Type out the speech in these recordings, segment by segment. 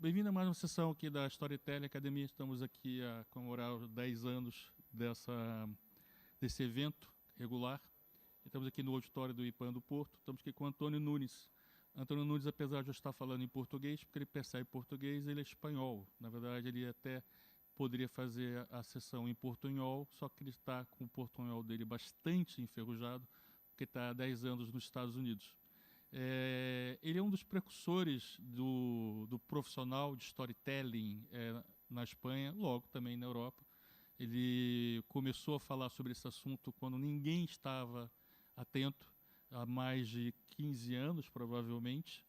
Bem-vindo a mais uma sessão aqui da Storytelling Academia. Estamos aqui a comemorar os 10 anos desse evento regular. Estamos aqui no auditório do IPAM do Porto. Estamos aqui com o Antônio Nunes. Antônio Nunes, apesar de eu estar falando em português, porque ele percebe português, ele é espanhol. Na verdade, ele até poderia fazer a sessão em portunhol, só que ele está com o portunhol dele bastante enferrujado, porque está há 10 anos nos Estados Unidos. Ele é um dos precursores do profissional de storytelling na Espanha, logo também na Europa. Ele começou a falar sobre esse assunto quando ninguém estava atento, há mais de 15 anos, provavelmente.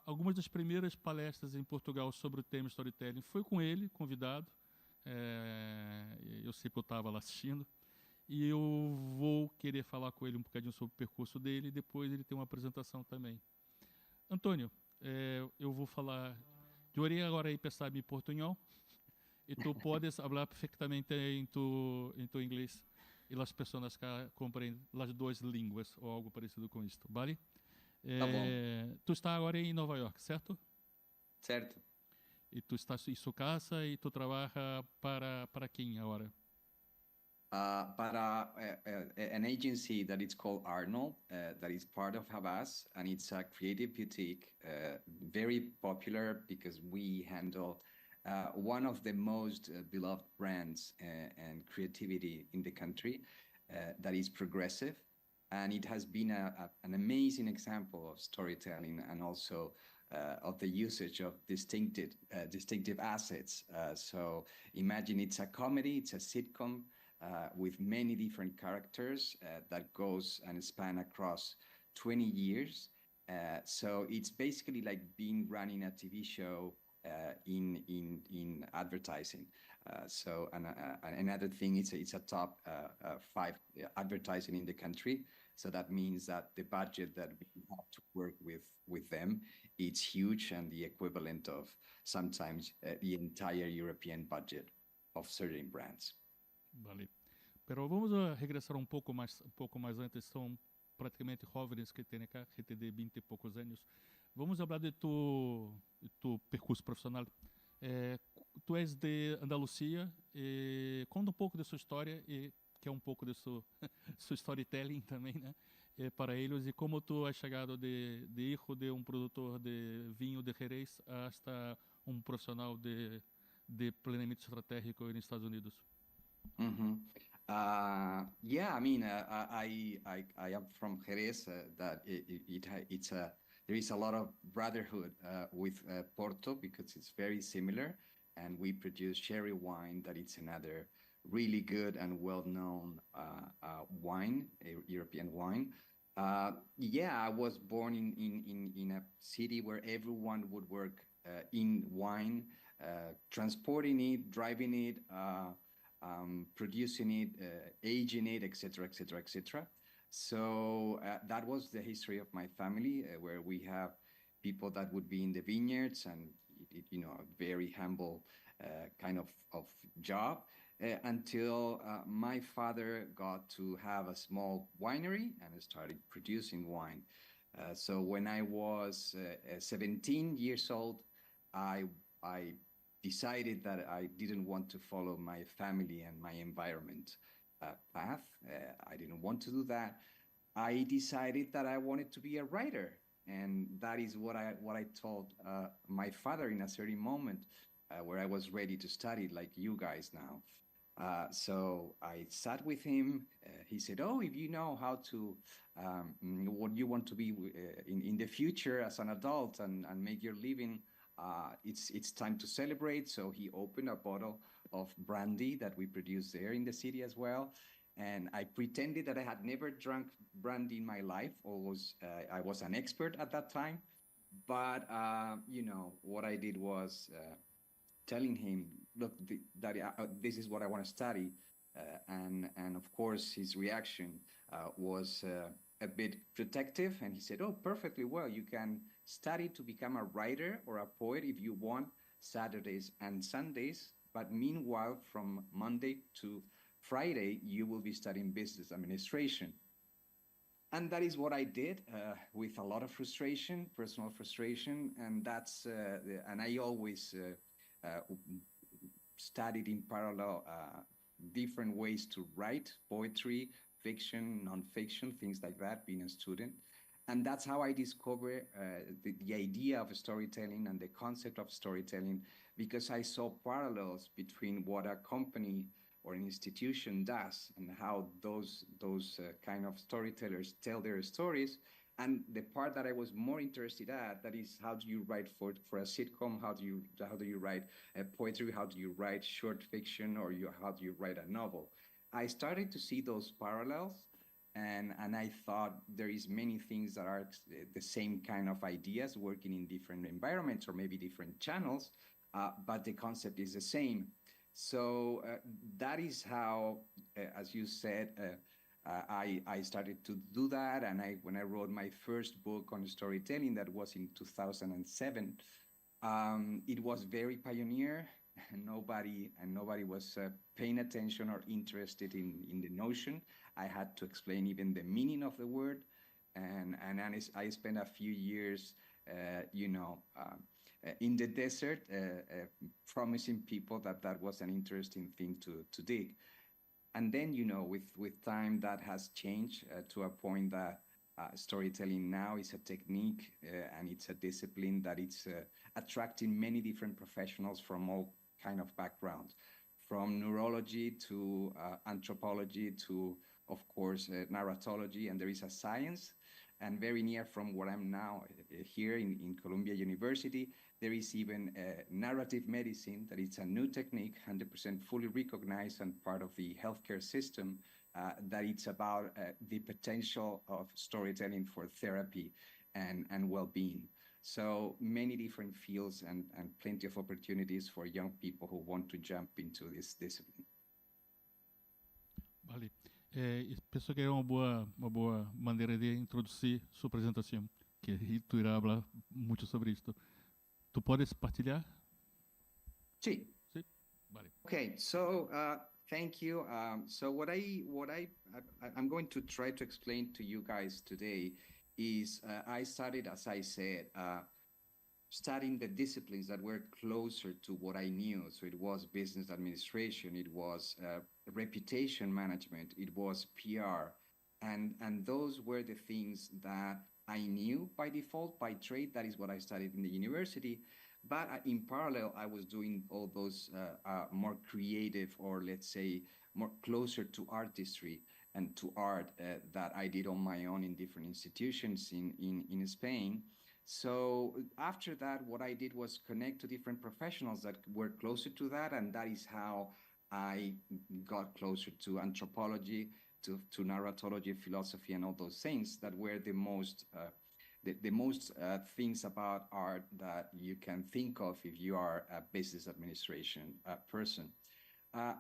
Algumas das primeiras palestras em Portugal sobre o tema storytelling foi com ele, convidado. Eu sei que eu estava lá assistindo. E eu vou querer falar com ele um bocadinho sobre o percurso dele e depois ele tem uma apresentação também. Antônio, eu vou falar. Eu irei agora aí pensar em portunhol e tu podes falar perfeitamente em tu inglês e as pessoas que compreendem as duas línguas ou algo parecido com isto, vale? Tá bom, Tu está agora em Nova York, certo? certo. E tu estás em sua casa e tu trabalha para quem agora? Para an agency that is called Arnold, that is part of Havas, and it's a creative boutique, very popular because we handle one of the most beloved brands and creativity in the country, that is progressive. And it has been an amazing example of storytelling and also of the usage of distinctive assets. So imagine it's a comedy, it's a sitcom with many different characters that goes and span across 20 years. So it's basically like being running a TV show in advertising. So another thing is it's a top five advertising in the country. So that means that the budget that we have to work with them, it's huge and the equivalent of sometimes the entire European budget of certain brands. Vale. Pero vamos regressar um pouco mais antes. São praticamente jóvenes que têm acá, gente de 20 e poucos anos. Vamos falar de tu percurso profissional. Tu és de Andalucia. Conta um pouco da sua história e que é um pouco de seu storytelling também, né? Para eles e como tu és chegado de hijo de um produtor de vinho de Jerez hasta um profissional de planeamento estratégico nos Estados Unidos. Mhm. Yeah, I mean, I am from Jerez. It's a there is a lot of brotherhood with Porto because it's very similar, and we produce sherry wine that it's another really good and well-known wine, a European wine. Yeah, I was born in a city where everyone would work in wine, transporting it, driving it. Producing it, aging it, etc., etc., etc. So that was the history of my family, where we have people that would be in the vineyards and a very humble kind of job until my father got to have a small winery and started producing wine. So when I was 17 years old, I decided that I didn't want to follow my family and my environment path. I didn't want to do that. I decided that I wanted to be a writer, and that is what I told my father in a certain moment where I was ready to study, like you guys now. So I sat with him. He said, "Oh, if you know how to, what you want to be in the future as an adult and make your living, it's time to celebrate." So he opened a bottle of brandy that we produce there in the city as well. And I pretended that I had never drunk brandy in my life, or I was an expert at that time. But what I did was telling him, "Look, Daddy, this is what I want to study," and of course his reaction was a bit protective, and he said, "Oh, perfectly well. You can study to become a writer or a poet if you want, Saturdays and Sundays. But meanwhile, from Monday to Friday, you will be studying business administration." And that is what I did with a lot of frustration, personal frustration, and and I always studied in parallel different ways to write poetry, fiction, nonfiction, things like that, being a student. And that's how I discovered the idea of storytelling and the concept of storytelling, because I saw parallels between what a company or an institution does and how those kind of storytellers tell their stories. And the part that I was more interested at, that is, how do you write for a sitcom? How do you write poetry? How do you write short fiction, or how do you write a novel? I started to see those parallels, and I thought there is many things that are the same kind of ideas working in different environments or maybe different channels, but the concept is the same. So that is how, as you said, I started to do that. And when I wrote my first book on storytelling, that was in 2007, it was very pioneer, and nobody was paying attention or interested in the notion. I had to explain even the meaning of the word, and I spent a few years, in the desert, promising people that that was an interesting thing to dig. And then, with time, that has changed to a point that storytelling now is a technique, and it's a discipline that it's attracting many different professionals from all kind of backgrounds, from neurology to anthropology to, of course, narratology. And there is a science, and very near from where I'm now, here in Columbia University, there is even narrative medicine, that it's a new technique, 100% fully recognized and part of the healthcare system, that it's about the potential of storytelling for therapy and well-being. So many different fields, and plenty of opportunities for young people who want to jump into this discipline. Vale. Penso que é uma boa maneira de introduzir sua apresentação, que tu irá falar muito sobre isto. Tu podes partilhar? Sí. Sí. Vale. Okay, so thank you. So I'm going to try to explain to you guys today is I started, as I said, studying the disciplines that were closer to what I knew. So it was business administration, it was reputation management, it was PR, and those were the things that I knew by default, by trade. That is what I studied in the university. But in parallel, I was doing all those more creative, or let's say more closer to artistry and to art, that I did on my own in different institutions in Spain. So after that, what I did was connect to different professionals that were closer to that, and that is how I got closer to anthropology, to narratology, philosophy, and all those things that were the most things about art that you can think of if you are a business administration person.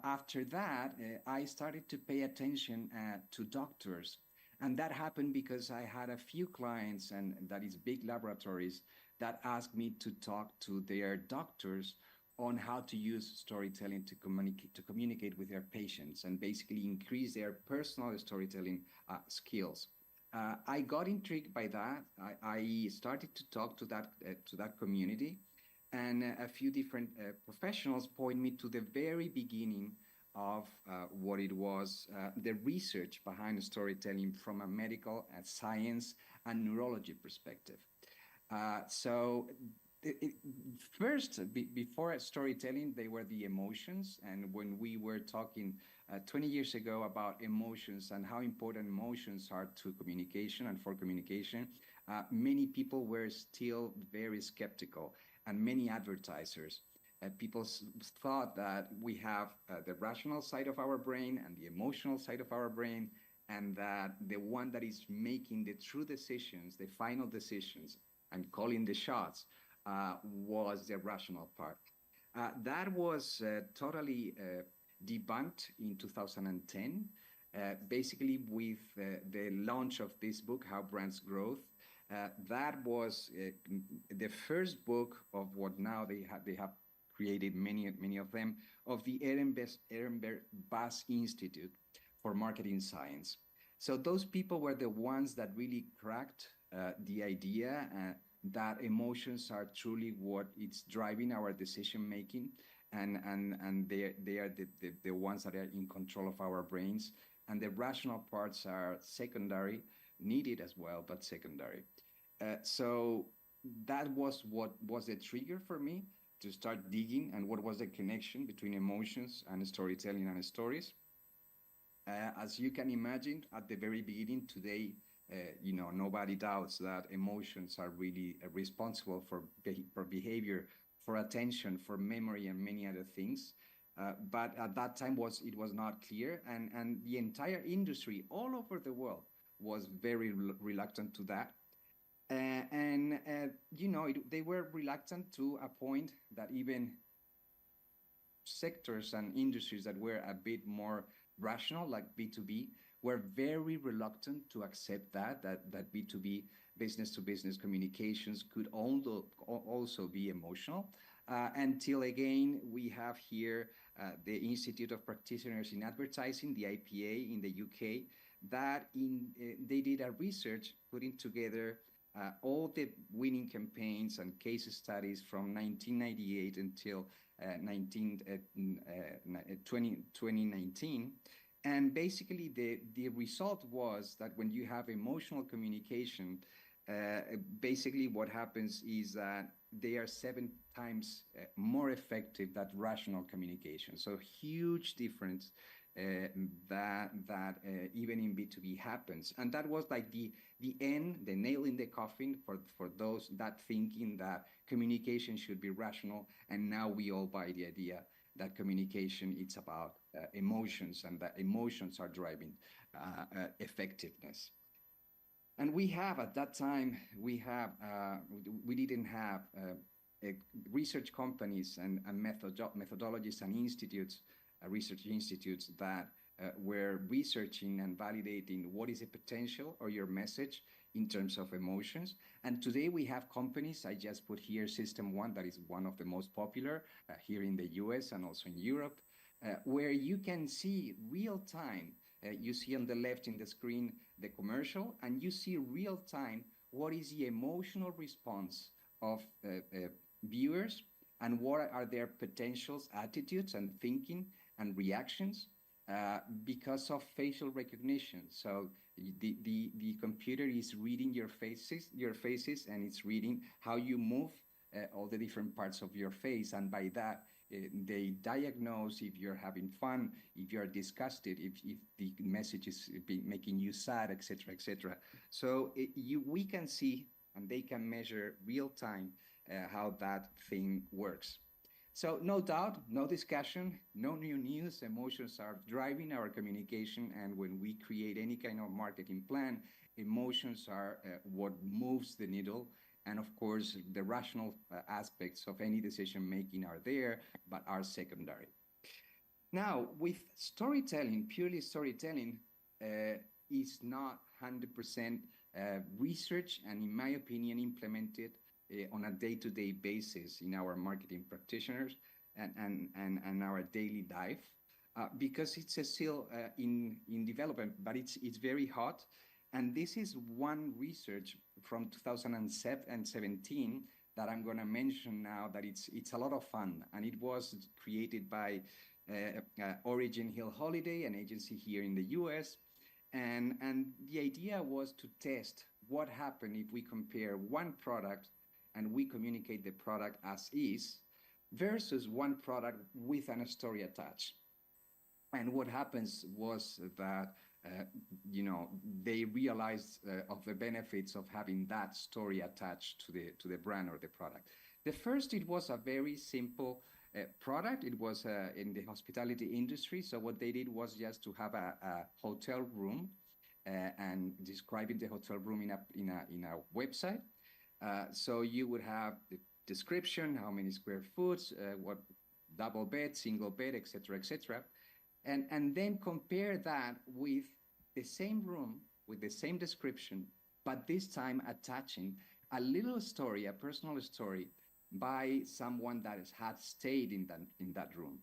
After that, I started to pay attention to doctors. And that happened because I had a few clients, and that is big laboratories, that asked me to talk to their doctors on how to use storytelling to communicate with their patients and basically increase their personal storytelling skills. I got intrigued by that. I started to talk to that community, and a few different professionals point me to the very beginning of what it was, the research behind storytelling from a medical and science and neurology perspective. So first, before storytelling, they were the emotions. And when we were talking 20 years ago about emotions and how important emotions are to communication and for communication, many people were still very skeptical, and many advertisers. People thought that we have the rational side of our brain and the emotional side of our brain, and that the one that is making the true decisions, the final decisions, and calling the shots, was the rational part. That was totally debunked in 2010, basically with the launch of this book, How Brands Growth. That was the first book of what now they have created many of them, of the Ehrenberg Bass Institute for Marketing Science. So those people were the ones that really cracked the idea that emotions are truly what it's driving our decision making, and they are the ones that are in control of our brains, and the rational parts are secondary, needed as well, but secondary. So that was what was the trigger for me to start digging, and what was the connection between emotions and storytelling and stories. As you can imagine, at the very beginning today, nobody doubts that emotions are really responsible for behavior, for attention, for memory, and many other things. But at that time, it was not clear, and the entire industry all over the world was very reluctant to that. They were reluctant to a point that even sectors and industries that were a bit more rational, like B2B, were very reluctant to accept that B2B, business to business communications, could also be emotional. Until again, we have here the Institute of Practitioners in Advertising, the IPA in the UK, they did a research putting together all the winning campaigns and case studies from 1998 until 2019. And basically, the result was that when you have emotional communication, basically what happens is that they are 7 times more effective than rational communication. So huge difference that even in B2B happens. And that was like the nail in the coffin for those that thinking that communication should be rational. And now we all buy the idea that communication, it's about emotions, and that emotions are driving effectiveness. And we have, at that time, we didn't have research companies and methodologies and institutes, research institutes that were researching and validating what is the potential or your message in terms of emotions. And today we have companies, I just put here System One, that is one of the most popular here in the US and also in Europe, where you can see real time. You see on the left in the screen the commercial, and you see real time what is the emotional response of viewers, and what are their potentials, attitudes, and thinking and reactions because of facial recognition. So the computer is reading your faces, and it's reading how you move all the different parts of your face, and by that they diagnose if you're having fun, if you're disgusted, if the message is making you sad, etc., etc. So we can see, and they can measure real time how that thing works. So no doubt, no discussion, no new news. Emotions are driving our communication, and when we create any kind of marketing plan, emotions are what moves the needle. And of course, the rational aspects of any decision making are there, but are secondary. Now, with storytelling, purely storytelling is not 100% research, and in my opinion, implemented on a day-to-day basis in our marketing practitioners and our daily life, because it's still in development, but it's very hot. And this is one research from 2017 that I'm going to mention now, that it's a lot of fun, and it was created by Origin Hill Holiday, an agency here in the US. And the idea was to test what happened if we compare one product and we communicate the product as is versus one product with a story attached. And what happens was that they realized of the benefits of having that story attached to the brand or the product. The first, it was a very simple product. It was in the hospitality industry. So what they did was just to have a hotel room and describing the hotel room in a website. So you would have the description, how many square foot, what double bed, single bed, etc., etc., and then compare that with the same room, with the same description, but this time attaching a little story, a personal story by someone that had stayed in that room.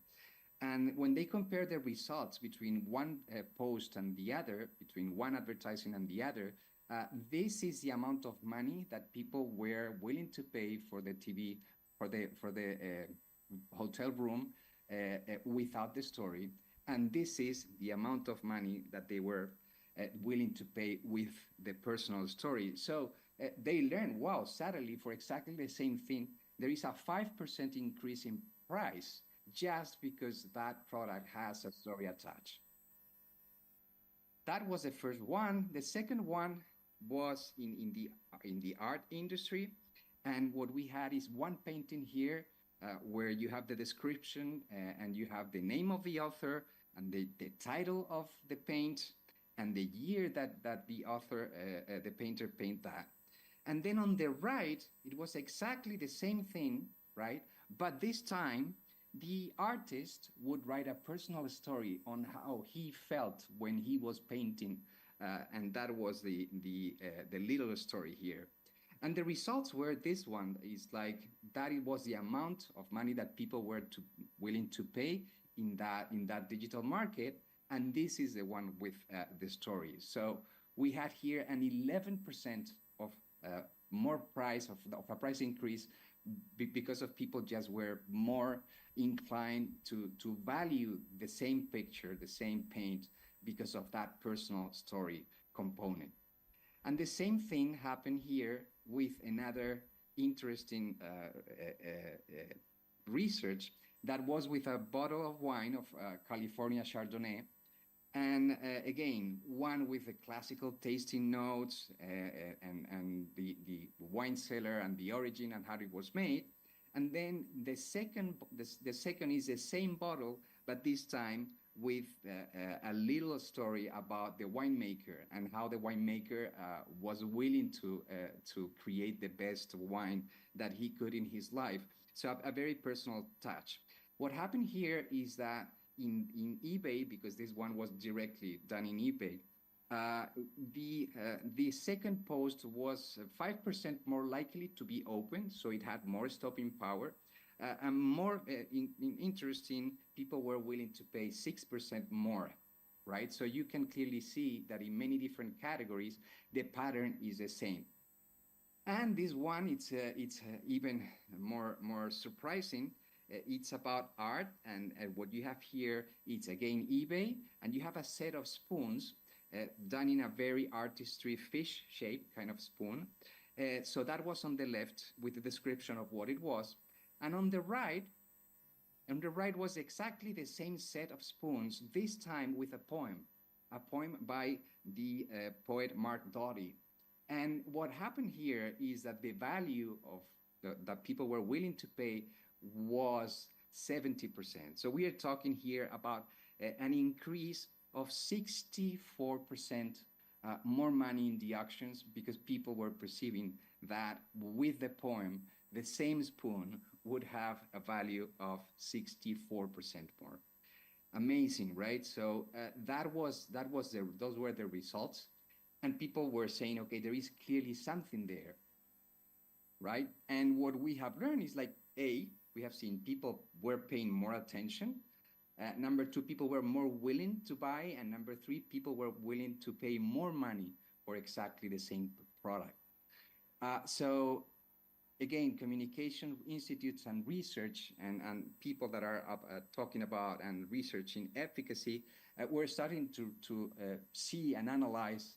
And when they compare the results between one post and the other, between one advertising and the other, this is the amount of money that people were willing to pay for the TV, for the hotel room without the story, and this is the amount of money that they were willing to pay with the personal story. So they learn, wow, suddenly for exactly the same thing, there is a 5% increase in price just because that product has a story attached. That was the first one. The second one was in the art industry, and what we had is one painting here where you have the description and you have the name of the author and the title of the paint and the year that the author, the painter, paint that. And then on the right, it was exactly the same thing, right? But this time, the artist would write a personal story on how he felt when he was painting, and that was the little story here. And the results were this one is like that it was the amount of money that people were willing to pay in that digital market, and this is the one with the story. So we had here an 11% of more price of a price increase because of people just were more inclined to value the same picture, the same paint, because of that personal story component. And the same thing happened here with another interesting research that was with a bottle of wine of California Chardonnay. And again, one with the classical tasting notes and the wine cellar and the origin and how it was made. And then the second is the same bottle, but this time with a little story about the winemaker and how the winemaker was willing to create the best wine that he could in his life. So a very personal touch. What happened here is that in eBay, because this one was directly done in eBay, the second post was 5% more likely to be open, so it had more stopping power. And more interesting, people were willing to pay 6% more, right? So you can clearly see that in many different categories, the pattern is the same. And this one, it's even more surprising. It's about art, and what you have here, it's again eBay, and you have a set of spoons done in a very artistry fish shape kind of spoon. So that was on the left with the description of what it was. And on the right was exactly the same set of spoons, this time with a poem by the poet Mark Doty. And what happened here is that the value of that people were willing to pay was 70%. So we are talking here about an increase of 64% more money in the auctions because people were perceiving that with the poem, the same spoon would have a value of 64% more. Amazing, right? So those were the results, and people were saying, okay, there is clearly something there, right? And what we have learned is like, we have seen people were paying more attention. Number two, people were more willing to buy, and number three, people were willing to pay more money for exactly the same product. So again, communication institutes and research and people that are talking about and researching efficacy, we're starting to see and analyze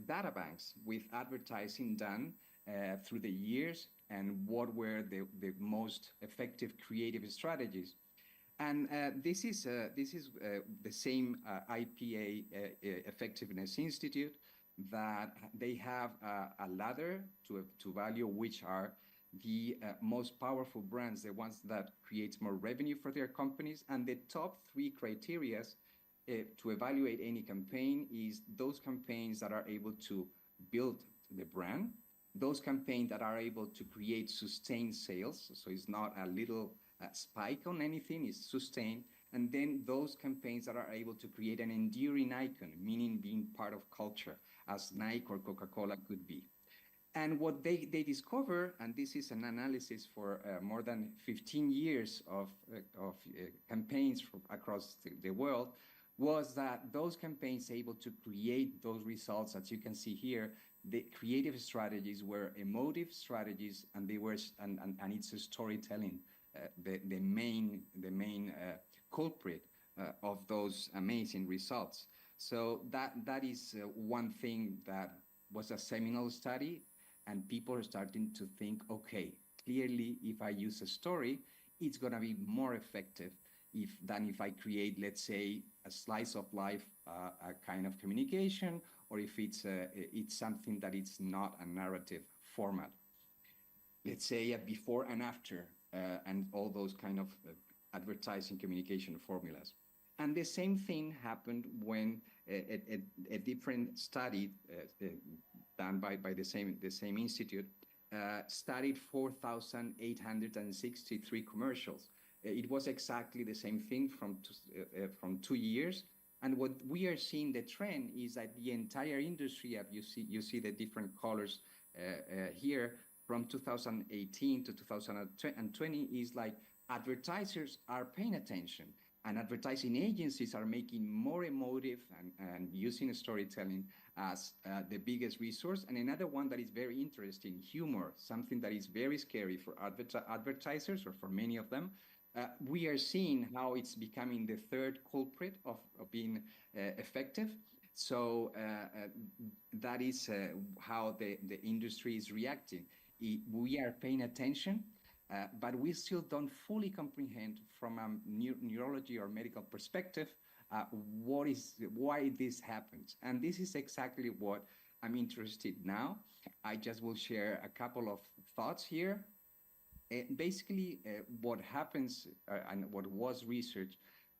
data banks with advertising done through the years and what were the most effective creative strategies. And this is the same IPA Effectiveness Institute that they have a ladder to value which are the most powerful brands, the ones that create more revenue for their companies. And the top three criteria to evaluate any campaign is those campaigns that are able to build the brand, those campaigns that are able to create sustained sales, so it's not a little spike on anything, it's sustained, and then those campaigns that are able to create an enduring icon, meaning being part of culture, as Nike or Coca-Cola could be. And what they discover, and this is an analysis for more than 15 years of campaigns across the world, was that those campaigns able to create those results, as you can see here, the creative strategies were emotive strategies, and they were, and it's a storytelling, the main culprit of those amazing results. So that is one thing that was a seminal study, and people are starting to think, okay, clearly, if I use a story, it's going to be more effective than if I create, let's say, a slice of life, a kind of communication, or if it's something that it's not a narrative format. Let's say a before and after, and all those kind of advertising communication formulas. And the same thing happened when a different study done by the same institute studied 4,863 commercials. It was exactly the same thing from 2 years. And what we are seeing, the trend is that the entire industry, you see the different colors here, from 2018 to 2020, is like advertisers are paying attention, and advertising agencies are making more emotive and using storytelling as the biggest resource. And another one that is very interesting, humor, something that is very scary for advertisers, or for many of them. We are seeing how it's becoming the third culprit of being effective. So that is how the industry is reacting. We are paying attention, but we still don't fully comprehend from a neurology or medical perspective why this happens. And this is exactly what I'm interested now. I just will share a couple of thoughts here. Basically, what happens and what was researched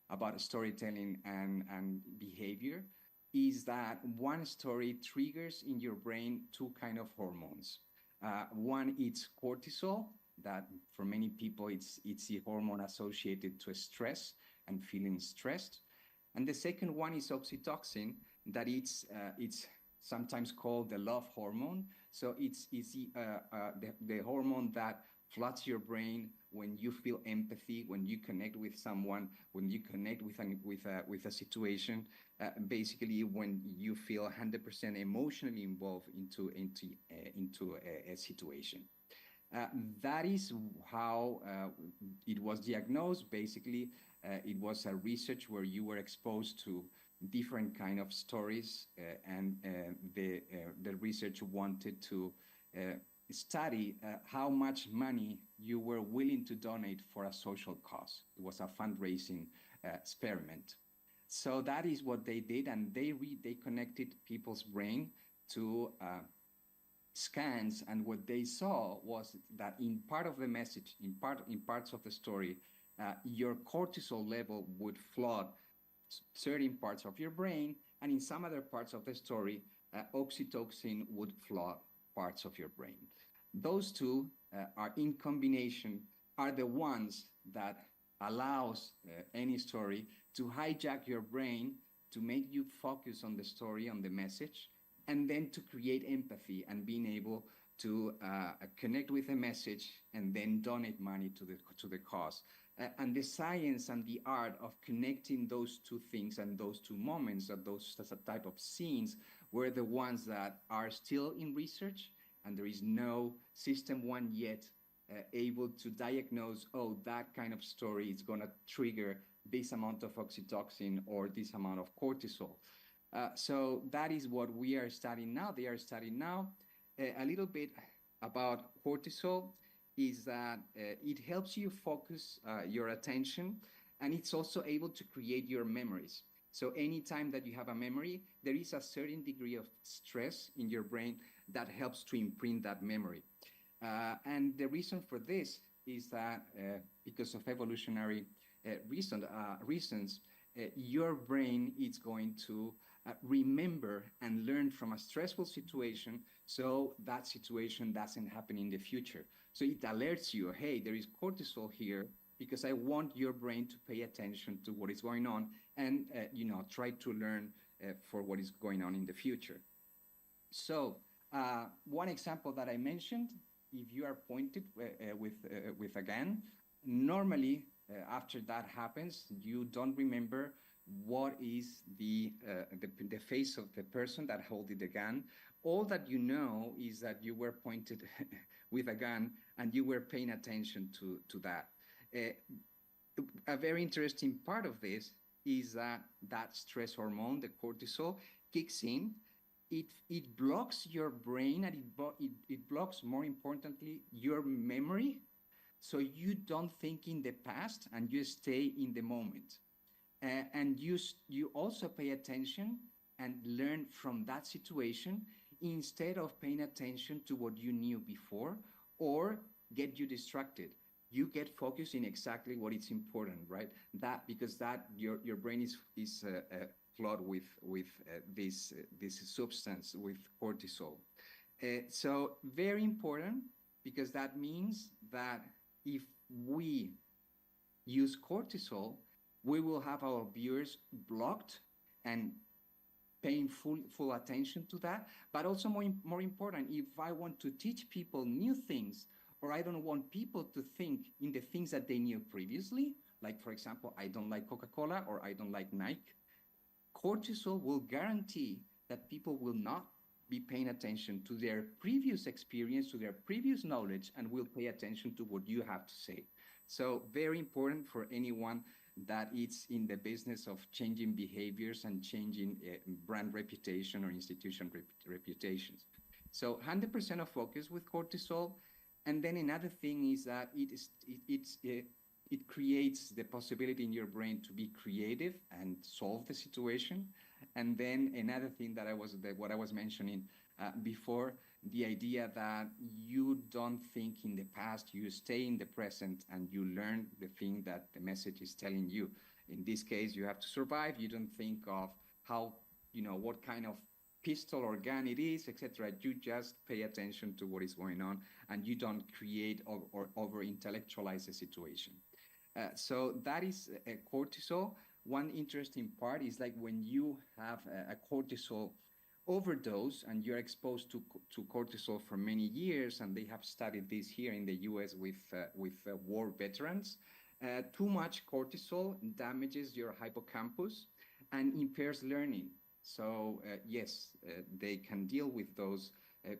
about storytelling and behavior is that one story triggers in your brain two kind of hormones. One, it's cortisol, that for many people it's the hormone associated to stress and feeling stressed. And the second one is oxytocin, that it's sometimes called the love hormone. So it's the hormone that floods your brain when you feel empathy, when you connect with someone, when you connect with a situation, basically when you feel 100% emotionally involved into a situation. That is how it was diagnosed. Basically, it was a research where you were exposed to different kind of stories, and the research wanted to study how much money you were willing to donate for a social cause. It was a fundraising experiment. So that is what they did, and they connected people's brain to scans, and what they saw was that in part of the message, in parts of the story, your cortisol level would flood certain parts of your brain, and in some other parts of the story, oxytocin would flood parts of your brain. Those two are in combination, are the ones that allows any story to hijack your brain, to make you focus on the story, on the message, and then to create empathy and being able to connect with the message and then donate money to the cause. And the science and the art of connecting those two things and those two moments, those type of scenes, were the ones that are still in research, and there is no system one yet able to diagnose, oh, that kind of story is going to trigger this amount of oxytocin or this amount of cortisol. So that is what we are studying now. They are studying now. A little bit about cortisol is that it helps you focus your attention, and it's also able to create your memories. So anytime that you have a memory, there is a certain degree of stress in your brain that helps to imprint that memory. And the reason for this is that because of evolutionary reasons, your brain is going to remember and learn from a stressful situation, so that situation doesn't happen in the future. So it alerts you, hey, there is cortisol here, because I want your brain to pay attention to what is going on and try to learn for what is going on in the future. So One example that I mentioned, if you are pointed with a gun, normally after that happens, you don't remember what is the face of the person that holding the gun. All that you know is that you were pointed with a gun and you were paying attention to that. Uh, a very interesting part of this is that that stress hormone, the cortisol, kicks in. It blocks your brain and it blocks, more importantly, your memory. So you don't think in the past and you stay in the moment. And you also pay attention and learn from that situation instead of paying attention to what you knew before or get you distracted. You get focused in exactly what is important, right? That because that your brain is flooded with this substance, with cortisol. So very important, because that means that if we use cortisol, we will have our viewers blocked and paying full attention to that. But also more important, if I want to teach people new things, or I don't want people to think in the things that they knew previously, like for example, I don't like Coca-Cola or I don't like Nike, cortisol will guarantee that people will not be paying attention to their previous experience, to their previous knowledge, and will pay attention to what you have to say. So very important for anyone that it's in the business of changing behaviors and changing brand reputation or institution reputations. So 100% of focus with cortisol. And then another thing is that it creates the possibility in your brain to be creative and solve the situation. And then another thing that what I was mentioning before, the idea that you don't think in the past, you stay in the present and you learn the thing that the message is telling you. In this case, you have to survive. You don't think of how, what kind of pistol or gun it is, etc. You just pay attention to what is going on and you don't create or over intellectualize the situation. So that is cortisol. One interesting part is like when you have a cortisol overdose and you're exposed to cortisol for many years, and they have studied this here in the US with war veterans. Too much cortisol damages your hippocampus and impairs learning. So yes, they can deal with those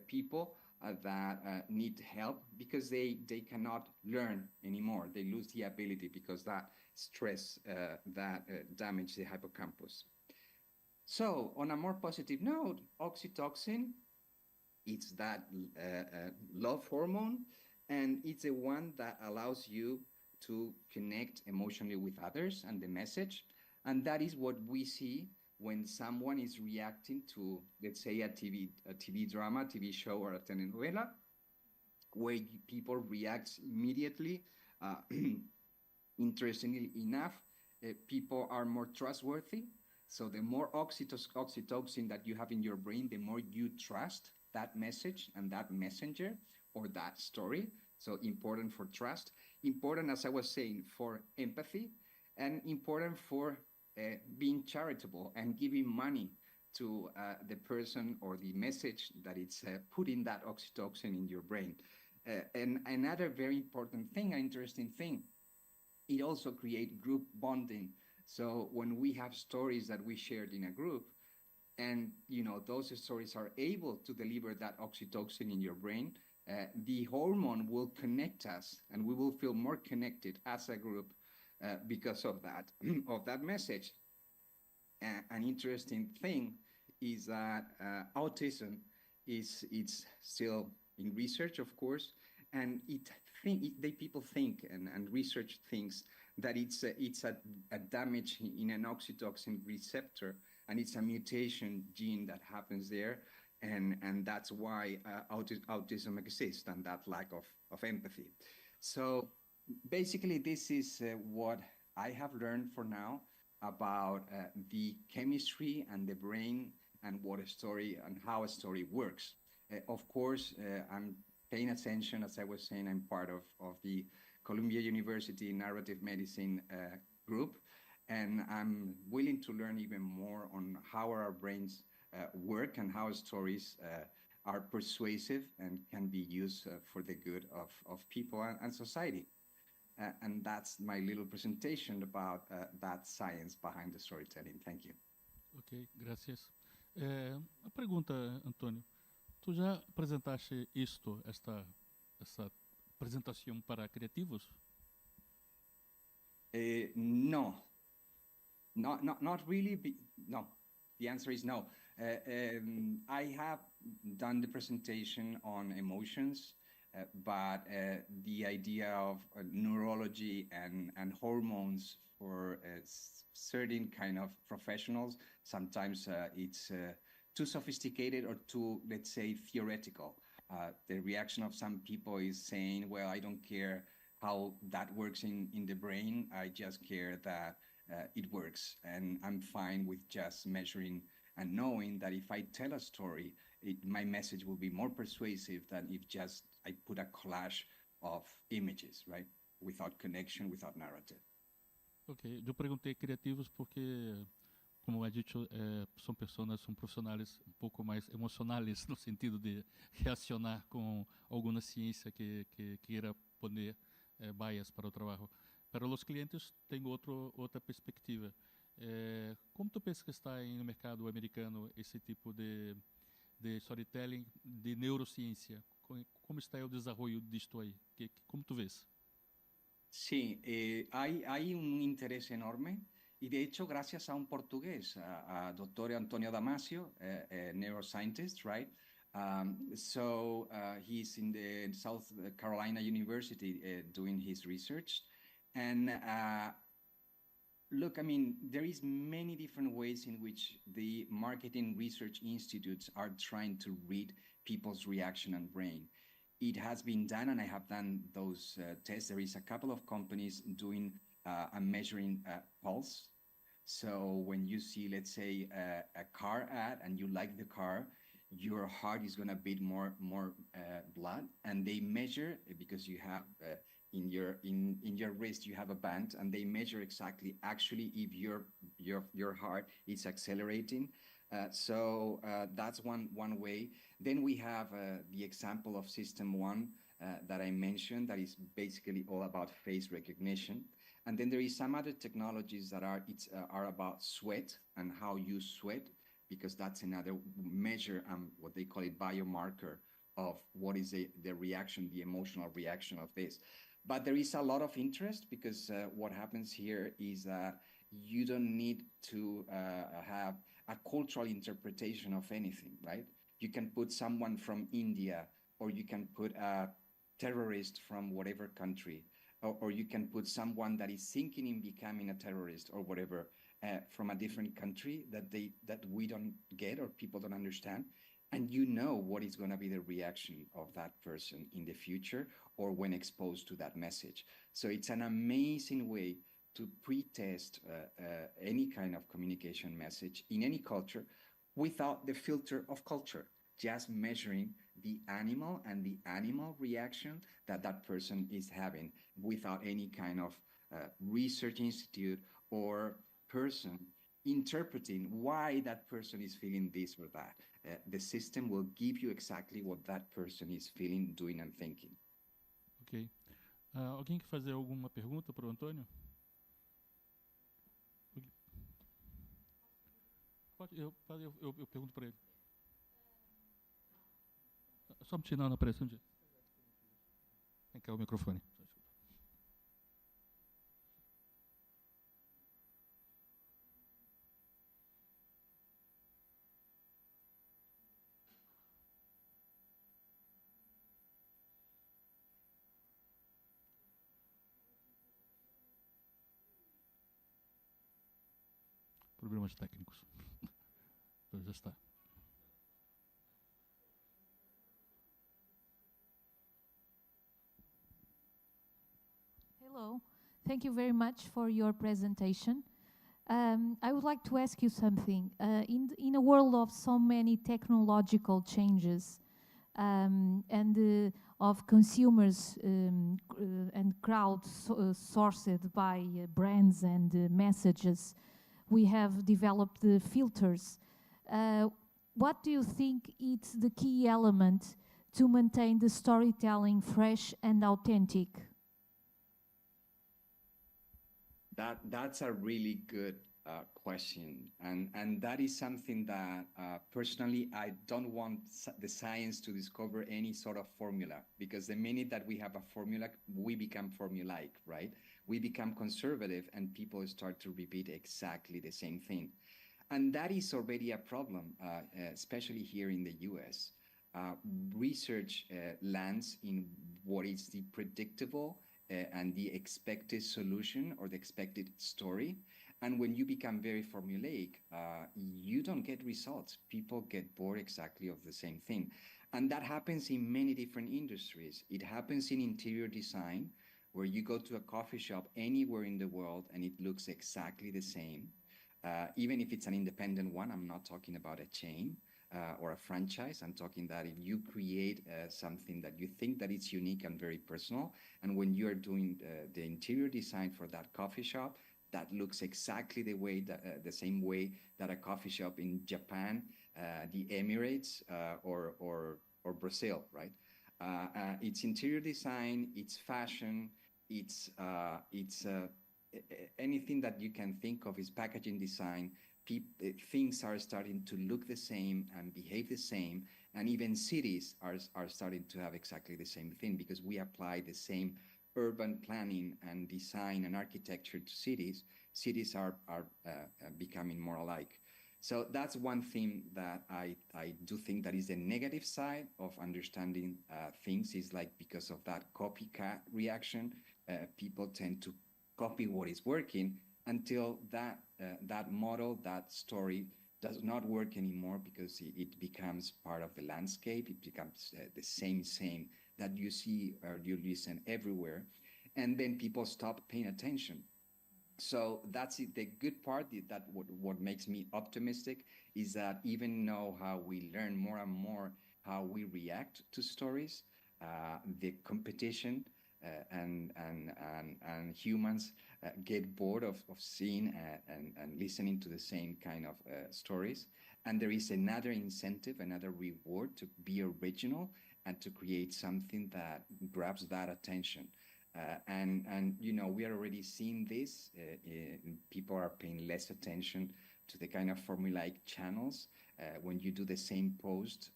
people that need help because they cannot learn anymore. They lose the ability because that stress that damage the hippocampus. So on a more positive note, oxytocin, it's that love hormone, and it's the one that allows you to connect emotionally with others and the message. And that is what we see when someone is reacting to, let's say, a TV drama, TV show, or a telenovela, where people react immediately. Interestingly enough, people are more trustworthy. So the more oxytocin that you have in your brain, the more you trust that message and that messenger or that story. So important for trust, important, as I was saying, for empathy, and important for being charitable and giving money to the person or the message that it's putting that oxytocin in your brain. And another very important thing, an interesting thing, it also creates group bonding. So when we have stories that we shared in a group, and those stories are able to deliver that oxytocin in your brain, the hormone will connect us, and we will feel more connected as a group because of that of that message. An interesting thing is that autism it's still in research, of course, and people think and research thinks that it's a damage in an oxytocin receptor, and it's a mutation gene that happens there, and that's why autism exists, and that lack of empathy. So basically, this is what I have learned for now about the chemistry and the brain and what a story and how a story works. Of course, I'm paying attention, as I was saying, I'm part of the Columbia University Narrative Medicine group, and I'm willing to learn even more on how our brains work and how stories are persuasive and can be used for the good of people and society. And that's my little presentation about that science behind the storytelling. Thank you. Ok, graças. Uma pergunta, Antônio. Tu já apresentaste essa apresentação para criativos? No, not really. No, the answer is no. I have done the presentation on emotions, but the idea of neurology and hormones for certain kind of professionals, sometimes it's too sophisticated or too, let's say, theoretical. The reaction of some people is saying, well, I don't care how that works in the brain. I just care that it works. And I'm fine with just measuring and knowing that if I tell a story, my message will be more persuasive than if just I put a collage of images, right? Without connection, without narrative. Ok, eu perguntei criativos porque, como é dito, são profissionais um pouco mais emocionais no sentido de reacionar com alguma ciência que queira poner bias para o trabalho. Para os clientes tem outra perspectiva. Como tu pensa que está no mercado americano esse tipo de storytelling, de neurociência? Como está o desenvolvimento disto aí? Como tu vês? Sí, hay un interés enorme y de hecho gracias a un portugués, a doctor Antonio Damasio, a neuroscientist, right? So he's in the South Carolina University doing his research. And look, I mean, there is many different ways in which the marketing research institutes are trying to read people's reaction and brain. It has been done, and I have done those tests. There is a couple of companies doing and measuring pulse. So when you see, let's say, a car ad and you like the car, your heart is going to beat more blood, and they measure because you have in your wrist you have a band, and they measure exactly actually if your heart is accelerating. So that's one way. Then we have the example of System 1 that I mentioned that is basically all about face recognition. And then there is some other technologies that are about sweat and how you sweat, because that's another measure, what they call it biomarker of what is the reaction, the emotional reaction of this. But there is a lot of interest because what happens here is that you don't need to have a cultural interpretation of anything, right? You can put someone from India, or you can put a terrorist from whatever country, or you can put someone that is thinking in becoming a terrorist or whatever from a different country that we don't get or people don't understand. And you know what is going to be the reaction of that person in the future or when exposed to that message. So it's an amazing way to pre-test any kind of communication message in any culture without the filter of culture, just measuring the animal and the animal reaction that that person is having without any kind of research institute or person interpreting why that person is feeling this or that. The system will give you exactly what that person is feeling, doing, and thinking. Ok. Alguém quer fazer alguma pergunta para o Antônio? Eu pergunto para ele. Só me tirar na pressão de... Tem que o microfone. Problemas técnicos. Então já está. Hello, thank you very much for your presentation. I would like to ask you something. In a world of so many technological changes and of consumers and crowds sourced by brands and messages, we have developed the filters. what do you think is the key element to maintain the storytelling fresh and authentic? That's a really good question, and that is something that personally I don't want the science to discover any sort of formula, because the minute that we have a formula, we become formulaic, right? We become conservative, and people start to repeat exactly the same thing, and that is already a problem, especially here in the U.S. Uh, Research lands in what is the predictable and the expected solution or the expected story. And when you become very formulaic, you don't get results. People get bored exactly of the same thing. And that happens in many different industries. It happens in interior design, where you go to a coffee shop anywhere in the world and it looks exactly the same. Even if it's an independent one, I'm not talking about a chain or a franchise. I'm talking that if you create something that you think that it's unique and very personal, and when you are doing the interior design for that coffee shop, that looks exactly the same way that a coffee shop in Japan, the Emirates, or Brazil, right? It's interior design, it's fashion, it's anything that you can think of is packaging design. Things are starting to look the same and behave the same, and even cities are starting to have exactly the same thing, because we apply the same urban planning and design and architecture to cities. Cities are becoming more alike. So that's one thing that I do think that is the negative side of understanding things, is like, because of that copycat reaction, people tend to copy what is working until that model, that story does not work anymore, because it becomes part of the landscape. It becomes the same that you see or you listen everywhere, and then people stop paying attention. So that's it. The good part is that what makes me optimistic is that even though how we learn more and more how we react to stories, the competition and humans get bored of seeing and listening to the same kind of stories. And there is another incentive, another reward to be original and to create something that grabs that attention. And you know, we are already seeing this. People are paying less attention to the kind of formulaic channels. When you do the same post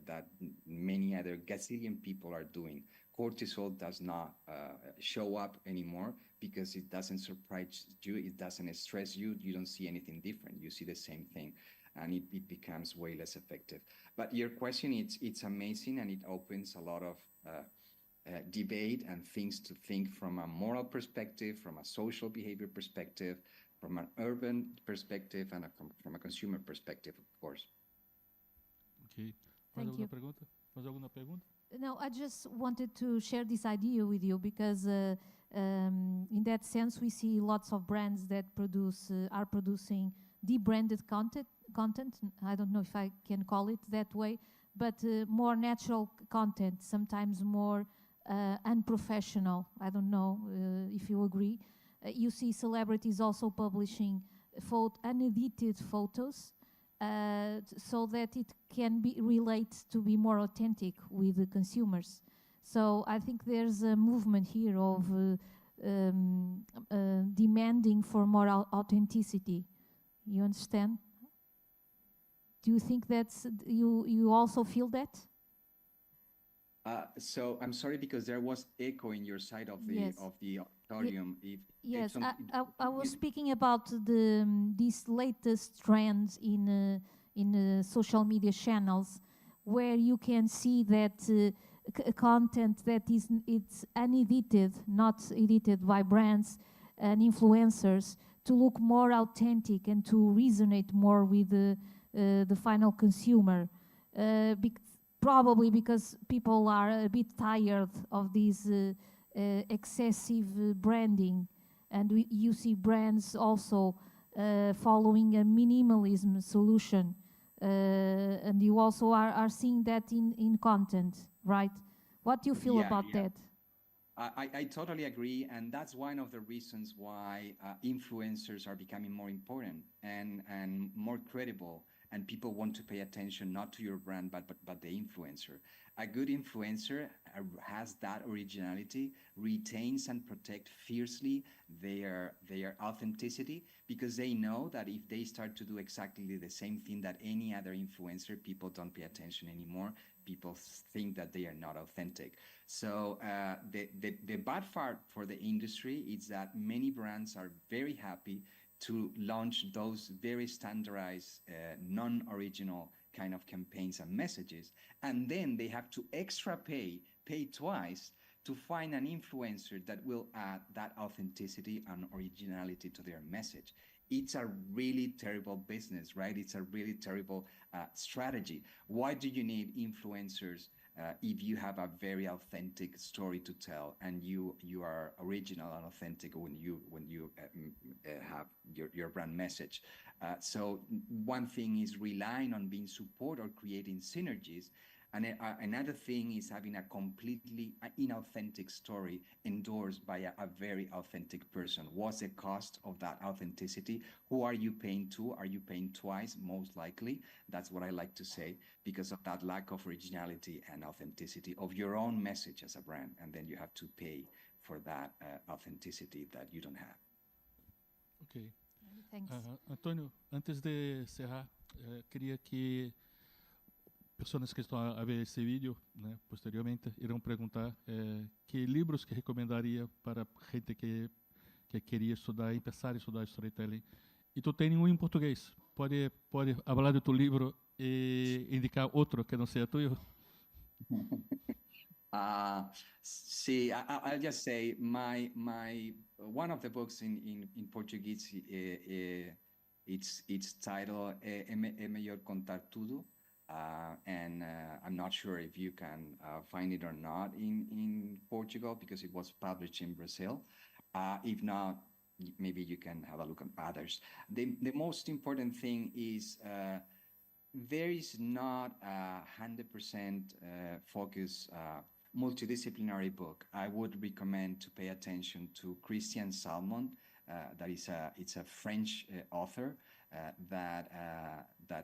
that many other gazillion people are doing, cortisol does not show up anymore, because it doesn't surprise you, it doesn't stress you, you don't see anything different, you see the same thing, and it becomes way less effective. But your question, it's amazing, and it opens a lot of debate and things to think from a moral perspective, from a social behavior perspective, from an urban perspective, and from a consumer perspective, of course. Ok. Thank you. Pergunta? Mais alguma pergunta? No, I just wanted to share this idea with you, because in that sense we see lots of brands that are producing debranded content. I don't know if I can call it that way, but more natural content, sometimes more unprofessional. I don't know if you agree. You see celebrities also publishing unedited photos, so that it can relate to be more authentic with the consumers. So I think there's a movement here of demanding for more authenticity. You understand? Do you think you also feel that? So I'm sorry, because there was echo in your side of the Yes. auditorium. Yes, I was speaking about these latest trends in social media channels, where you can see that content that it's unedited, not edited by brands and influencers, to look more authentic and to resonate more with the final consumer. Probably because people are a bit tired of this excessive branding, and you see brands also following a minimalism solution, and you also are seeing that in content, right? What do you feel about that? I totally agree, and that's one of the reasons why influencers are becoming more important and more credible, and people want to pay attention not to your brand but the influencer. A good influencer has that originality, retains and protect fiercely their authenticity, because they know that if they start to do exactly the same thing that any other influencer, people don't pay attention anymore. People think that they are not authentic. So the bad part for the industry is that many brands are very happy to launch those very standardized, non-original kind of campaigns and messages, and then they have to pay twice to find an influencer that will add that authenticity and originality to their message. It's a really terrible business, right? It's a really terrible strategy. Why do you need influencers if you have a very authentic story to tell, and you are original and authentic when you have your brand message? So one thing is relying on being support or creating synergies. And another thing is having a completely inauthentic story endorsed by a very authentic person. What's the cost of that authenticity? Who are you paying to? Are you paying twice? Most likely. That's what I like to say, because of that lack of originality and authenticity of your own message as a brand. And then you have to pay for that authenticity that you don't have. Ok. Thanks. Antônio, antes de encerrar, queria que pessoas que estão a ver esse vídeo, né, posteriormente, irão perguntar que livros que recomendaria para gente que queria estudar, começar a estudar storytelling. E tu tem um em português. Pode falar do teu livro e indicar outro que não seja teu? See, I'll just say my one of the books in Portuguese, it's titled É Melhor Contar Tudo. And I'm not sure if you can find it or not in Portugal, because it was published in Brazil. If not, maybe you can have a look at others. The most important thing is there is not a 100% focus multidisciplinary book. I would recommend to pay attention to Christian Salmon. It's a French author that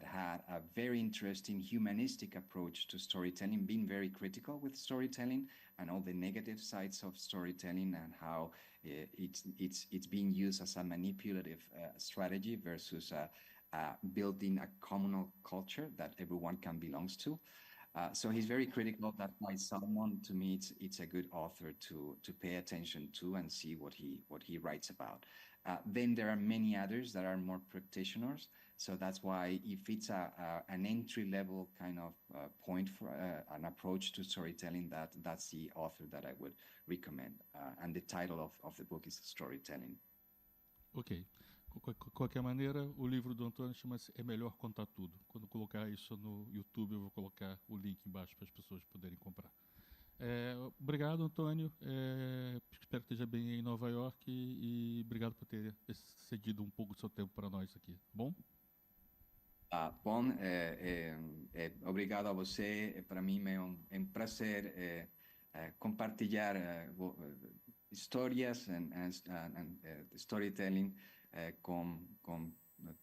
had a very interesting humanistic approach to storytelling, being very critical with storytelling and all the negative sides of storytelling, and how it's being used as a manipulative strategy versus building a communal culture that everyone can belong to. So he's very critical. That's why Salmon, to me, it's a good author to pay attention to and see what he writes about. Then there are many others that are more practitioners. So that's why if it's an entry-level kind of point for an approach to storytelling, that's the author that I would recommend. And the title of the book is Storytelling. Ok. De qualquer maneira, o livro do Antônio chama-se É Melhor Contar Tudo. Quando colocar isso no YouTube, eu vou colocar o link embaixo para as pessoas poderem comprar. Obrigado, Antônio. Espero que esteja bem em Nova York e obrigado por ter cedido um pouco do seu tempo para nós aqui. Bom? Bom, obrigado a você. Para mim é um prazer compartilhar histórias e storytelling com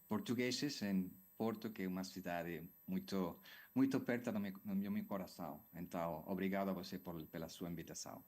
portugueses em Porto, que é uma cidade muito perto do meu coração. Então, obrigado a você pela sua invitação.